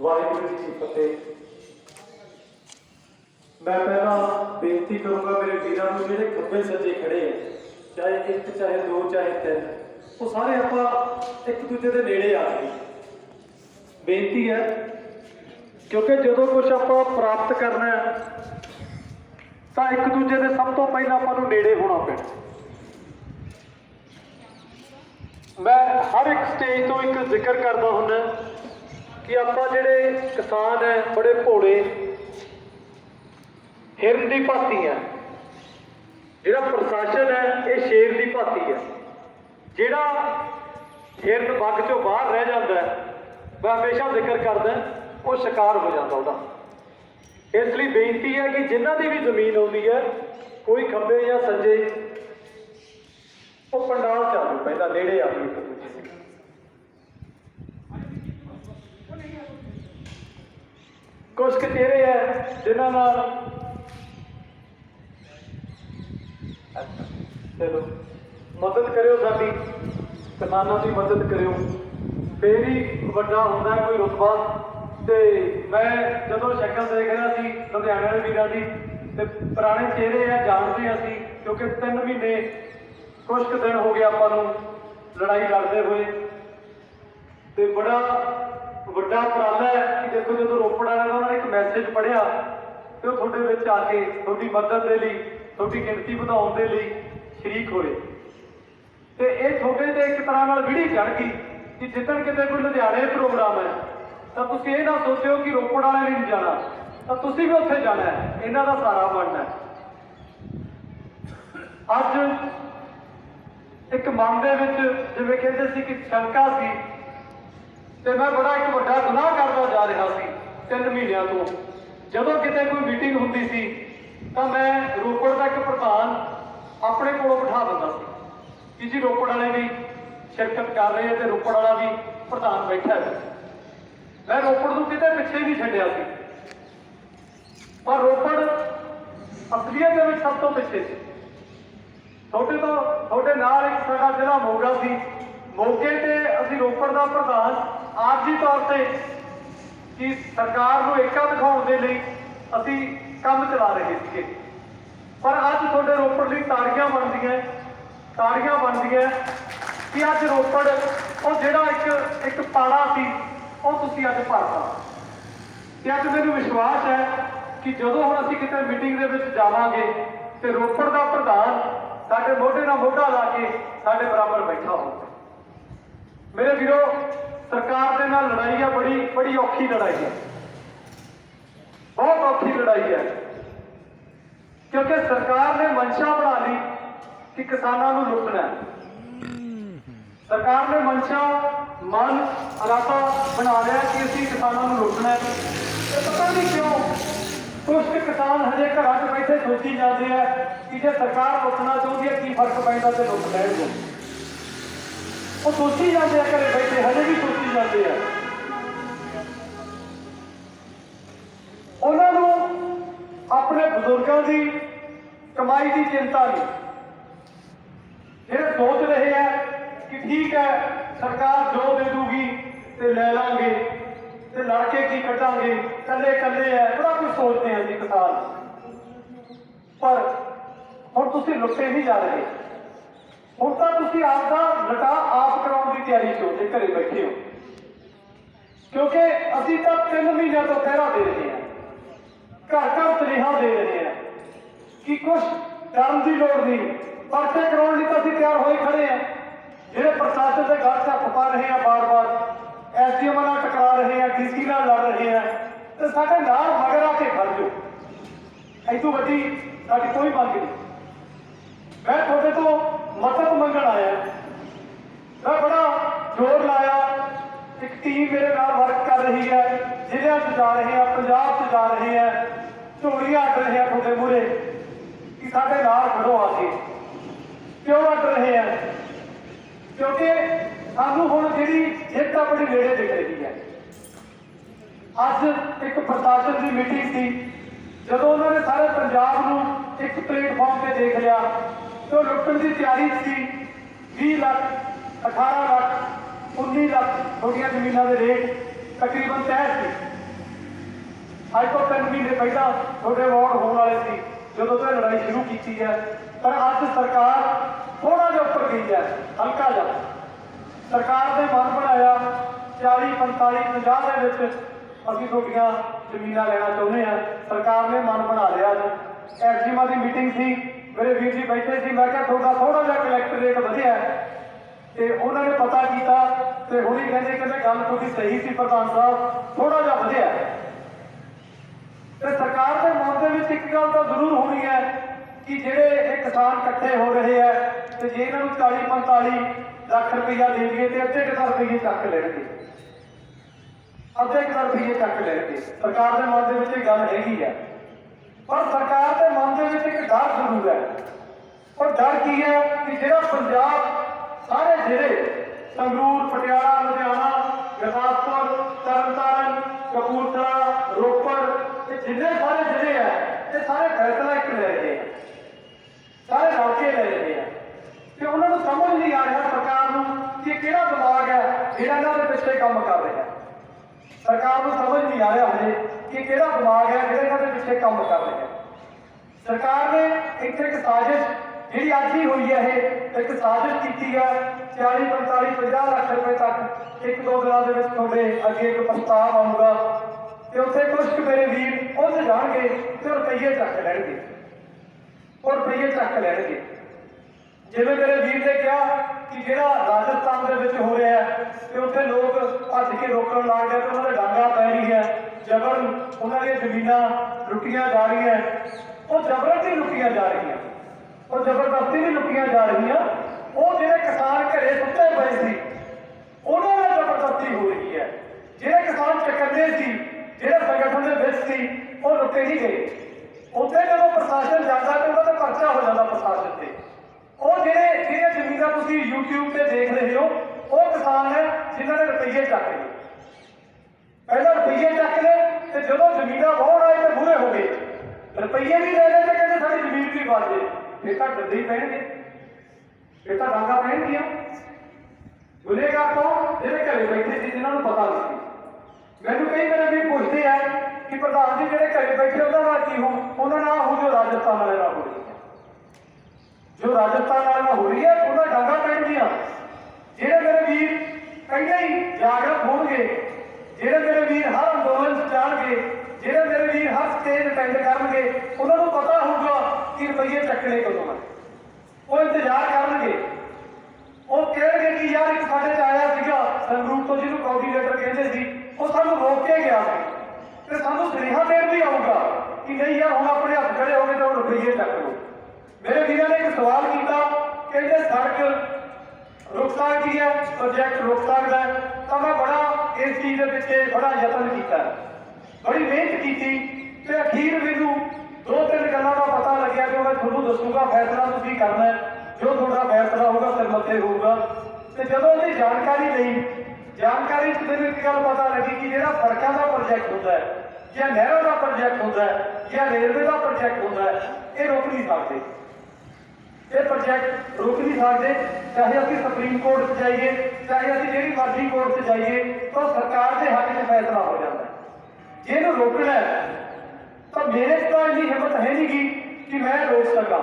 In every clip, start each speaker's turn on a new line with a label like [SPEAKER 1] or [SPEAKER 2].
[SPEAKER 1] वाहिगुरू जी की फतेह। मैं पहला बेनती करूँगा मेरे वीरों को ਜਿਹੜੇ ਖੱਬੇ ਸੱਜੇ ਖੜੇ ਆ, ਚਾਹੇ ਇੱਕ ਚਾਹੇ ਦੋ ਚਾਹੇ ਤਿੰਨ, ਉਹ ਸਾਰੇ ਆਪਾਂ ਇੱਕ ਦੂਜੇ ਦੇ ਨੇੜੇ ਆ ਗਏ। ਬੇਨਤੀ ਹੈ ਕਿਉਂਕਿ ਜਦੋਂ ਕੁਝ ਆਪਾਂ ਪ੍ਰਾਪਤ ਕਰਨਾ ਹੈ ਤਾਂ ਇੱਕ ਦੂਜੇ ਦੇ ਸਭ ਤੋਂ ਪਹਿਲਾਂ ਆਪਾਂ ਨੂੰ ਨੇੜੇ ਹੋਣਾ ਪੈਣਾ। ਮੈਂ ਹਰ ਇੱਕ ਸਟੇਜ ਤੋਂ ਇੱਕ ਜ਼ਿਕਰ ਕਰਦਾ ਹੁੰਦਾ ਕਿ ਆਪਾਂ ਜਿਹੜੇ ਕਿਸਾਨ ਹੈ ਬੜੇ ਭੋਲੇ हिरन की भांति है, जिहड़ा प्रशासन है ये शेर की भांति है। जिहड़ा हिरन बग चों बाहर रह जाता है, मैं हमेशा जिक्र करदा वो शिकार हो जाता उहदा। इसलिए बेनती है कि जिन्हां दी भी जमीन आउंदी है, कोई खब्बे या सज्जे, वो पंडाल च आवे, पहला नेड़े आवे एक दूजे दे। कुछ चेहरे है जिन्हां नाल चलो मदद करो, साडी किसानों की मदद करो, फिर ही वड्डा होंदा कोई रुतबा। तो मैं जो शक्ल देख रहा सी लुधियाने वाले वीरां दी, ते पुराने चेहरे है जानते असीं, क्योंकि 3 महीने कुछ क दिन हो गए आपां नूं लड़ाई लड़ते हुए। तो बड़ा वड्डा उपराला है कि देखो जो रोपड़ वाले का उन्होंने एक मैसेज पढ़िया तो तुहाडे विच आके तुहाडी मदद दे लई, तुहाडी गिनती वधाउण दे लई शरीक होए। तो ये थोड़े तो एक तरह नाल विड़ी चढ़ गई कि जिदन किते कोई लुधियाने प्रोग्राम है तो तुसीं ये ना सोचो कि रोपड़ वाले नहीं जाना, तो तुसीं भी उत्थे जाना है, इन्हां दा सहारा बनना है। अज एक मन दे विच जिवें कहंदे सी कि शंका सी, ते मैं बड़ा एक वड्डा गुनाह करदा जा रहा सी 3 महीनों तो। जदों किते कोई मीटिंग हुंदी सी तो मैं रोपड़ का एक प्रधान अपने को बिठा दिंदा सी कि जी रोपड़ वाले भी शिरकत कर रहे हैं, तो रोपड़ वाला भी प्रधान बैठा है। मैं रोपड़ को किते पिछे नहीं छड्डिया सी, पर रोपड़ असलीयत में सब तो पिछे सी। थोड़े नाल एक साडा जिला मोगा सी, मोगे ते असीं रोपड़ का प्रधान आरजी तौर पर कि सरकार को एका दिखाउण दे लई असीं काम चला रहे थे। पर अज थोड़े रोपड़ लई ताड़ियां बनदियां कि अज रोपड़ वो जिहड़ा एक पाड़ा सी वो तुसीं अज भरता। ते अज मैनूं विश्वास है कि जदों हुण असीं किते मीटिंग दे विच जावांगे ते रोपड़ दा प्रधान साडे मोढे नाल मोढा ला के साडे बराबर बैठा होगा। मेरे वीरो, सरकार दे नाल लड़ाई है, बड़ी औखी लड़ाई है, बहुत औखी लड़ाई है, क्योंकि सरकार ने मंशा बना ली कि किसानों को लुटना है। सरकार ने मंशा मन इरादा बना लिया कि असीं किसानों को लुटना है। तो पता नहीं क्यों कुछ किसान हजे घर बैठे सोची जाते हैं कि जो सरकार लुटना चाहती है की फर्क पैंदा तो लुट लैणगे। वो सोची जाते हैं, घरे बैठे हजे भी सोची जाते हैं। उन्होंने अपने बुजुर्गों की कमाई की चिंता नहीं, ये सोच रहे हैं कि ठीक है सरकार जो दे दूगी तो ले लांगे, तो लड़के की कटांगे, कल्ले कल्ले है, बड़ा कुछ सोचते हैं जी किसान। पर हुण तुसीं लुटे नहीं जा रहे, हुण तां तुसीं आपदा लटा आप कराउण की तैयारी चो जे घरे बैठे हो, क्योंकि असीं तां 3 महीनों तो पहरा दे रहे हैं, घर घर सुनेहा दे रहे हैं कि कुछ डरन की लोड़ नहीं, परचे कराने लिए तो असीं तैयार होए खड़े हैं। जिहड़े प्रशासन के गल हत्थ पा रहे हैं, बार बार SDM नाल टकरा रहे हैं, DC नाल लड़ रहे हैं, तो साडे नाल मगर आके खड़ जाओ, इतों वड्डी साडी कोई मंग नहीं। मैं तुहाडे तो मदद मंगण आया, मैं बड़ा जोर लाया, एक टीम मेरे नाल वर्क कर रही है, जिले जा रहे हैं, पंजाब जा रहे हैं, झोलियां अड्ड रहे हैं तुहाडे मूहरे कि साडे नाल खड़ो आके। क्यों अड्ड रहे हैं? क्योंकि सानूं हुण जिहड़ी जित आ बड़ी नेड़े दिख रही है। अज एक प्रशासन की मीटिंग थी, जदों उन्होंने सारे पंजाब नूं एक प्लेटफॉर्म पर देख लिया तो लुटण की तैयारी थी। 20 लाख 18 लाख 19 लाख थोड़ियां जमीनों के रेट तकरीबन तय सी। अज तो 3 महीने पहला थोड़े अवार्ड होने वाले थे जो तो लड़ाई शुरू की है, पर अज सरकार थोड़ा जिहा उपर गई है, हल्का जा सरकार ने मन बनाया 40 45 50 असीं थोड़ियां जमीनां लेना चाहुंदे हैं। सरकार ने मन बना लिया। एसडीएम की मीटिंग सी, मेरे वीर जी बैठे सी, मैं कहा थोड़ा थोड़ा जिहा कलैक्टर रेट वधिया तो उन्होंने पता किया तो हुणी कहते कहते गल थोड़ी सही सी प्रधान साहब, थोड़ा जिहा वधिया। तो सरकार के मन के एक गल तो जरूर होनी है कि ਜਿਹੜੇ किसान इकट्ठे हो रहे हैं तो जे इन्हों 40 45 लाख रुपया दे दिए तो अद्धे कितना रुपये चक लेंगे, अद्धे कितना रुपये चक लेंगे। सरकार के मन के गल हैगी है, पर सरकार के मन के एक डर जरूर है। और डर की है कि जो पंजाब सारे जिले संगरूर पटियाला लुधियाना गुरदासपुर तरनतारन कपूरथला रोपड़ जिन्ने सारे जिले हैं ये सारे फैसला एक ले रहे हैं, सारे हल्के ले रहे हैं कि उन्होंने समझ नहीं आ रहा सरकार को कि किहड़ा दिमाग है जिहड़ा इन्हां दे पिछे काम कर रहा है। सरकार को समझ नहीं आ रहा हजे कि किहड़ा दिमाग है जिहड़ा इन्हां दे पिछे काम कर रहा है। सरकार ने इत्थे एक साजिश जी अज ही हुई है, एक साजिश की है 40 45 50 लाख रुपए तक एक दो दिनों के थोड़े अगे एक प्रस्ताव आऊगा तो उत्थे कुछ मेरे वीर उलझ जाएंगे तो रुपये चक लैणगे और रुपये चक लैणगे। जिवें मेरे वीर ने कहा कि जो राजस्थान के हो रहा है तो उत्थे लोग भज के रोकण लग गए तो उन्होंने डांगा पै रही है, जबरन उन्होंने जमीनां लुटियां जा रही हैं, वो जबरन ही लुटियां जा रही हैं और जबरदस्ती भी लुटियां जा रही हैं। वो जो किसान घरे सुते पे सी उन्होंने जबरदस्ती हो रही है, जो किसान चकन्ने सी जो संगठन के विच सी वो लुटे नहीं गए। उत्थे जो प्रशासन जाता तो उन्होंने पर्चा हो जाता प्रशासन से। वो जो जमीन तुम यूट्यूब से देख रहे हो वो किसान है जिन्होंने रुपये चक लिए, पहले रुपये चक ले तो जो जमीन वाहन आए तो बुरे हो गए, रुपये भी ले रहे तो कहते सारी जमीन भी बच गए, फिर तो डरते ही पैणगे, फिर तो डांगा पैणगियां। गुनेगार कौन जो घरे बैठे थे जिन्होंने पता नहीं। मैंने कई मेरे भी पूछते हैं कि प्रधान जी जो घरे बैठे उन्होंने की हो, उन्होंने हो जो राजस्थान वाले ना हो रही है, जो राजस्थान वाले हो रही है उन्हें डांगा पैणगियां। जो मेरे वीर पहले ही जागृत होंगे, जो मेरे वीर हर अंदोलन जाएंगे, जो मेरे वीर हर स्टेज अटेंड करेंगे, उन्होंने पता होगा कि रुपये चकने कदों है, वो इंतजार करेंगे। वो कहेंगे कि यार एक साढ़े आया सीगा संगरूप तो जिन्होंने कोऑर्डिनेटर कहते थे वो सानू रोक के गया तो सानू सुनेहा देर भी आऊगा कि नहीं यार हम अपने हथ खड़े हो गए तो रुपये चक लो। मेरे वीर ने एक सवाल किया, कहते सड़क रुक सकती है, प्रोजेक्ट रुक सकता है, तो मैं बड़ा इस चीज़ के पिछे बड़ा यतन किया, बड़ी मेहनत की तो अखीर मैनू 2-3 गलों का पता लग्या जो मैं थोड़ा दसूँगा फैसला तुसीं करना है, जो थोड़ा फैसला होगा सिर मत्थे होगा। तो जो उसकी जानकारी ली, जानकारी मैंने एक गल पता लगी कि जो सड़कों का प्रोजेक्ट होता है या नहरों का प्रोजेक्ट होता है या रेलवे का प्रोजेक्ट होता है ये रोक नहीं सकते, ये प्रोजेक्ट रोक नहीं सकते। चाहे असीं सुप्रीम कोर्ट से जाइए, चाहे असीं जिहड़ी मर्जी कोर्ट से जाइए, तो सरकार के हक में फैसला हो जाता है। जे इहनूं रोकना है तो मेरे तो इन्नी हिम्मत है नहीं कि मैं रोक सका,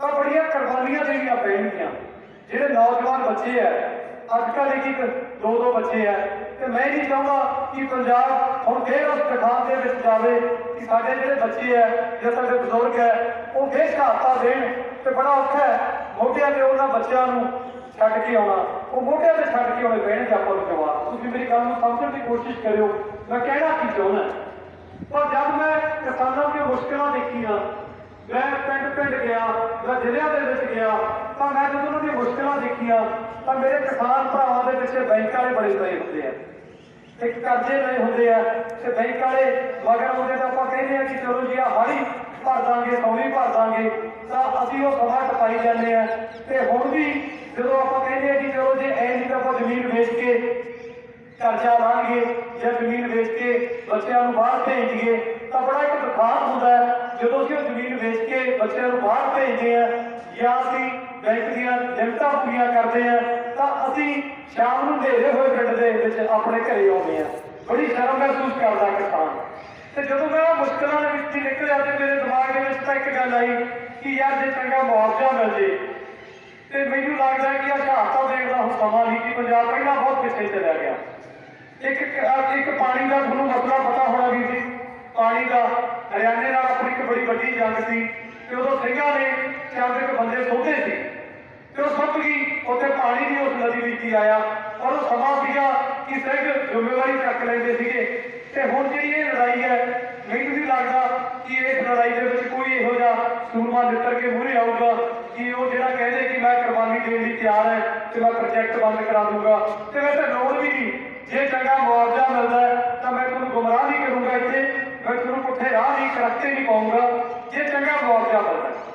[SPEAKER 1] तो बड़िया कुर्बानियां देनियां पैणगियां। जिहड़े नौजवान बच्चे है अजकल एक 2-2 बच्चे है, तो मैं नहीं चाहता कि पंजाब हुण फिर उस पठान के विच जावे कि साडे जिहड़े बच्चे है या साडे बजुर्ग है वो फिर शहादतां देण तो बड़ा औखा है। मोढियां ते उन्हां बच्चों नूं छड्ड के आउणा, वो मोढियां ते छड्ड के आउणे पैणगे आपां नूं जवाब। तुसीं मेरी गल नूं समझण की कोशिश करियो, मैं कहना की चाहुंदा। पर जब मैं किसानों की मुश्किलां देखियां, मैं पिंड गया, मैं जिलियां दे विच गया, तो मैं जब उन्होंने मुश्किलां देखियां तो मेरे किसान भरावां दे पिछे बैंक वाले बड़े पए हुंदे आ, एक कर्जे लए हुंदे आ ते बैंक वाले मगर आउंदे तां आपां कहंदे आ कि चलो जी आ हाड़ी भर दांगे सौणी भर दांगे, तो असीं वो समा टपाई जांदे आ। ते हुण भी जदों आपां कहंदे आ कि चलो जी ऐ नहीं तां आपां जमीन वेच के कर्जा लांगे या जमीन वेच के बच्चों को बाहर भेज दिए, तो बड़ा एक दुखार होता है जो असीं जमीन वेच के बच्चों को बाहर भेजते हैं या असीं बैंक दीयां लिमिटां पूरीआं करते हैं, तो असीं शाम को अंधेरे हुए पिंड दे विच अपने घरे आउंदे हैं। बड़ी शर्म महसूस करता किसान। तो जो मैं मुश्किलों के निकलिया तो मेरे दिमाग के तो एक गल आई कि यार जो चंगा मुआवजा मिल जाए तो मैनू लगता है कि हादसा देखता हूँ समा नहीं कि पंजाब पहला बहुत पिछले चला गया। एक पानी का थोड़ा मसला पता होना भी सी, पानी का हरियाणे नाल अपनी एक बड़ी वड्डी जंग सी तो उदों सिंघां ने चंद एक बंदे सोधे सी तो सुक गई उत्थे पानी भी उस नदी विच ही आया और वो समा सीगा कि सिंह जिम्मेवारी चक लेंदे सीगे। ते हुण जिहड़ी ये लड़ाई है मैनूं नहीं लगदा कि इस लड़ाई दे विच कोई इहो जिहा सूरमा नितर के मूहरे आऊगा कि वो जिहड़ा कहदे कि मैं कुर्बानी देण लई तैयार है तो मैं प्रोजैक्ट बंद करा दूंगा। तो वैसे लोड़ भी नहीं, जे चंगा मुआवजा मिलता है तो मैं तुहानूं गुमराह नहीं करूँगा, इत्थे मैं तुहानूं पुट्ठे राह नहीं करते नहीं पाऊँगा। जे चंगा मुआवजा मिलता है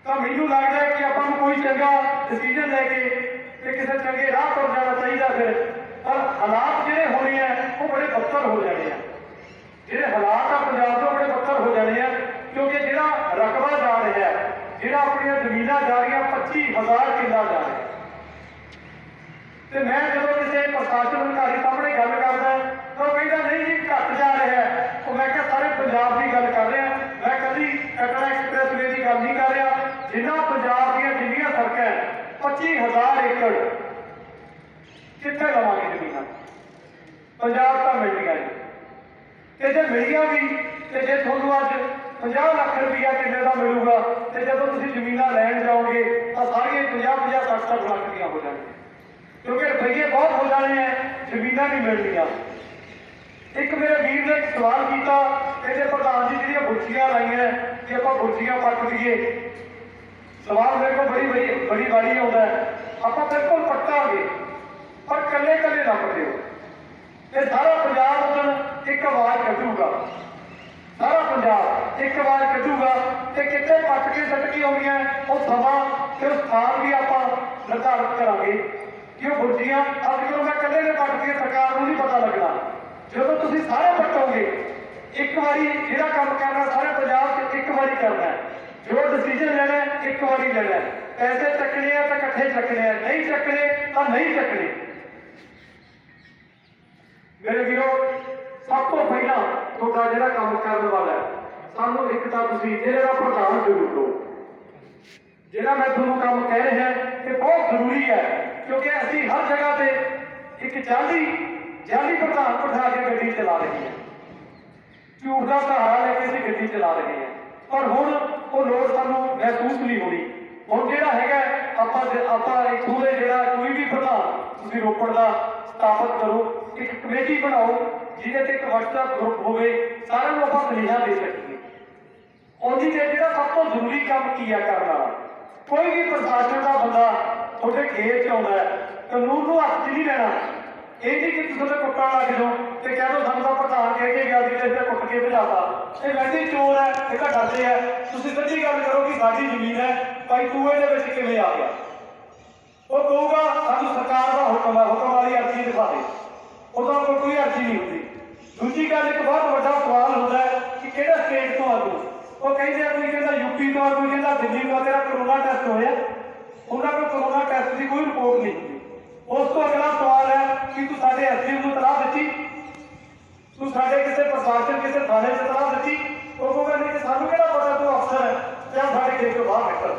[SPEAKER 1] तो मैनूं लगता है कि आपां नूं कोई चंगा डिसीजन लैके ते किसी चंगे राह पर जाना चाहिए। फिर पर हालात जिहड़े होने हैं वो बड़े बदतर हो जाने हैं, जिहड़े हालात आ पंजाब तो बड़े बदतर हो जाने हैं क्योंकि जिहड़ा रकबा जा रहा है, जिहड़ा अपनी जमीनां जा रही 25,000 किला जा रहा है। तो मैं जो किसी प्रशासन अधिकारी सामने गल करदा तो कहता नहीं जी घट जा रहा है, तो मैं क्या सारे पंजाब की गल कर रहा, मैं कभी कटड़ा एक्सप्रैस वे की गल नहीं कर रहा। जिन्ना पंजाब दी जिन्नियां सड़कां 25,000 एकड़ कित्थे लवांगे जमीनां, पंजाब तो मिलदियां नहीं ते जे मिलियां भी ते जे तुहानूं अज 50 लाख रुपया किले का मिलूगा तो जब तुसीं जमीनां लैण जाओगे तो सारियां 50-50 60-60 लाख दियां हो जाएंगे क्योंकि रुपये बहुत हो जाने हैं, जमीनां नहीं मिलनियां। एक मेरे वीर ने एक सवाल किया कहते प्रधान जी जी बुर्जियां लाइया कि आप बुर्जियां पट दईए, सवाल मेरे को बड़ी वारी आता है आप बिल्कुल पटांगे पर कले कले ना पटिओ। ये सारा पंजाब उधर एक आवाज़ कढूगा, सारा पंजाब एक आवाज़ कढूगा तो कितने पट के सटकी आउणी है वो समा फिर स्थान भी आप निर्धारित करांगे कि वो बुर्जियां अब जो मैं कले ने पट के सरकार को नहीं पता लगना। जो तुम सारे पटोगे एक बारी जिहड़ा काम करना सारे पंजाब से एक बारी करना है, जो डिसीजन लेना एक बारी लेना है, पैसे चकने तो इकट्ठे चकने, नहीं चकने तो नहीं चकने। मेरे वीरों सब तो पहला तुहाडा जिहड़ा काम करने वाला है सानूं एक तां तुसीं जिहड़ा प्रधान जरूर दो, जिहड़ा मैं तुहानूं काम कह रहा ये बहुत जरूरी है क्योंकि असीं हर जगह पे एक जाली प्रधान बिठा के गड्डी चला रही है, झूठ का सहारा लेके असीं गड्डी चला रहे हैं पर हुण वो लोड़ सानूं महसूस नहीं होनी। हुण जिहड़ा हैगा आपां इत्थों दे जिहड़ा कोई भी प्रधान तुसीं रोपड़ दा स्थापित करो, एक कमेटी बनाओ जिहदे ते एक WhatsApp ग्रुप होवे, सारिआं नूं आपां सुनेहा दे सकीए। उहदी ते जिहड़ा सब तो जरूरी काम की है करन वाला कोई भी प्रशासन का बंदा तुहाडे खेत च आउंदा है कानून नूं हत्थ च नहीं लैना। ये नहीं कि तुम कुट्टन लग जाओ तो कह दो सानू प्रधान कह के गया कि कुट के भजाता, ये वैसे चोर है, ये डरते है। तुम सच्ची गल करो कि साडी जमीन है भाई तू ये किवें आ गया, वो कहूगा सानू सरकार का हुक्म है, हुक्म वाली अर्जी दिखा दे, उदा कोई अर्जी नहीं होती। दूजी गल एक बहुत बड़ा सवाल होता है कि किहड़ा स्टेट तो आ तू, वो कहते कोई कहता यूपी तो आ, कोई कहता दिल्ली तो, तेरा कोरोना टेस्ट होया, उन्होंने को कोरोना टेस्ट की कोई रिपोर्ट नहीं होती। उस तो अगला सवाल है कि तू साढ़े एसपी को तलाह दी, तू साढ़े किसी प्रशासन किसी थाने से तलाह दी, वो कहूँगा नहीं कि सानू कहना पता तू अफसर है या साढ़े खेत को बाहर निकल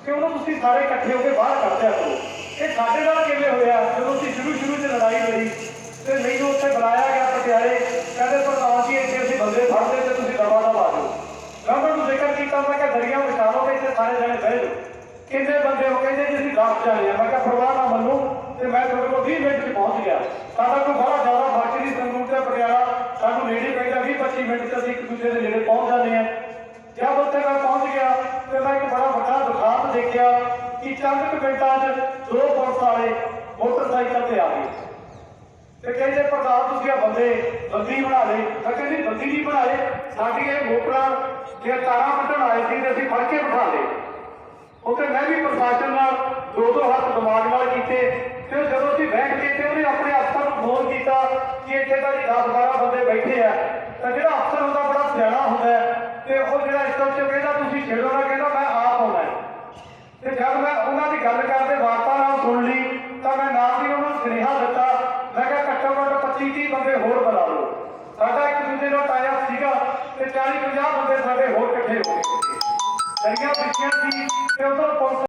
[SPEAKER 1] कि उन्होंने तुम सारे इकट्ठे होकर बाहर कर दिया करो। ये साढ़े नाल किवें होया जब असीं शुरू से लड़ाई लड़ी तो मैनूं उत्थे बुलाया गया पटियाले, कहते प्रधान जी इत्थे असीं बंदे फड़दे तो तुसीं दवा दा ला जाओ। मैं उन्होंने जिक्र किया मैं क्या दरिया बिछा लो तो इतने सारे जने बह जाओ, किन्ने बंदे हो कहते जी असीं 10 जाने मैं क्या परवाह ना मनो तो मैं थोड़े को 20 मिनट पहुँच गया। साਡਾ कोई बहुत ज़्यादा फर्क नहीं, संगरूर से पटियाला सानू नेड़े पैंदा 20-25 मिनट से एक दूसरे के नेड़े पहुँच जाते हैं। जब उत्थे मैं पहुँच गया तो मैं एक बड़ा बड़ा दुखांत देखा कि चंद कुछ मिनटां 2 पुलिस वाले मोटरसाइकिल से आ गए तो कहते प्रधान तुसीं बंदे बंदी बना ले। मैं कहती बंदी नहीं बनाए, साडियां मोटरां दी तारां कट्टण आए सी ते असीं फड़ के बिठा ले। उत्थे मैं भी प्रशासन नाल 2-2 हत्थ दिमाग नाल कीते फिर जो असीं बैठ के तो उन्हें अपने अफसर को फोन किया कि इतने तो 10-12 बंदे बैठे हैं तो जो अफसर होता बड़ा सियाणा होता है तो वो जो इस तरह से कहता तुम छेड़ो ना, कहता मैं आप आना है। तो जब मैं उन्होंने गल करते वार्तालाप सुन ली तो मैं नाल ही उन्होंने सुनेहा दिता, मैं क्या घट्टो घट्ट 25-30 बंदे होर बुला 40-50 ਬੰਦੇ ਸਾਡੇ ਹੋਰ ਇਕੱਠੇ ਹੋ ਗਏ। ਦਰਿਆ ਵਿਛੀਆਂ ਸੀ ਤੇ ਉਧਰ ਪੁਲਿਸ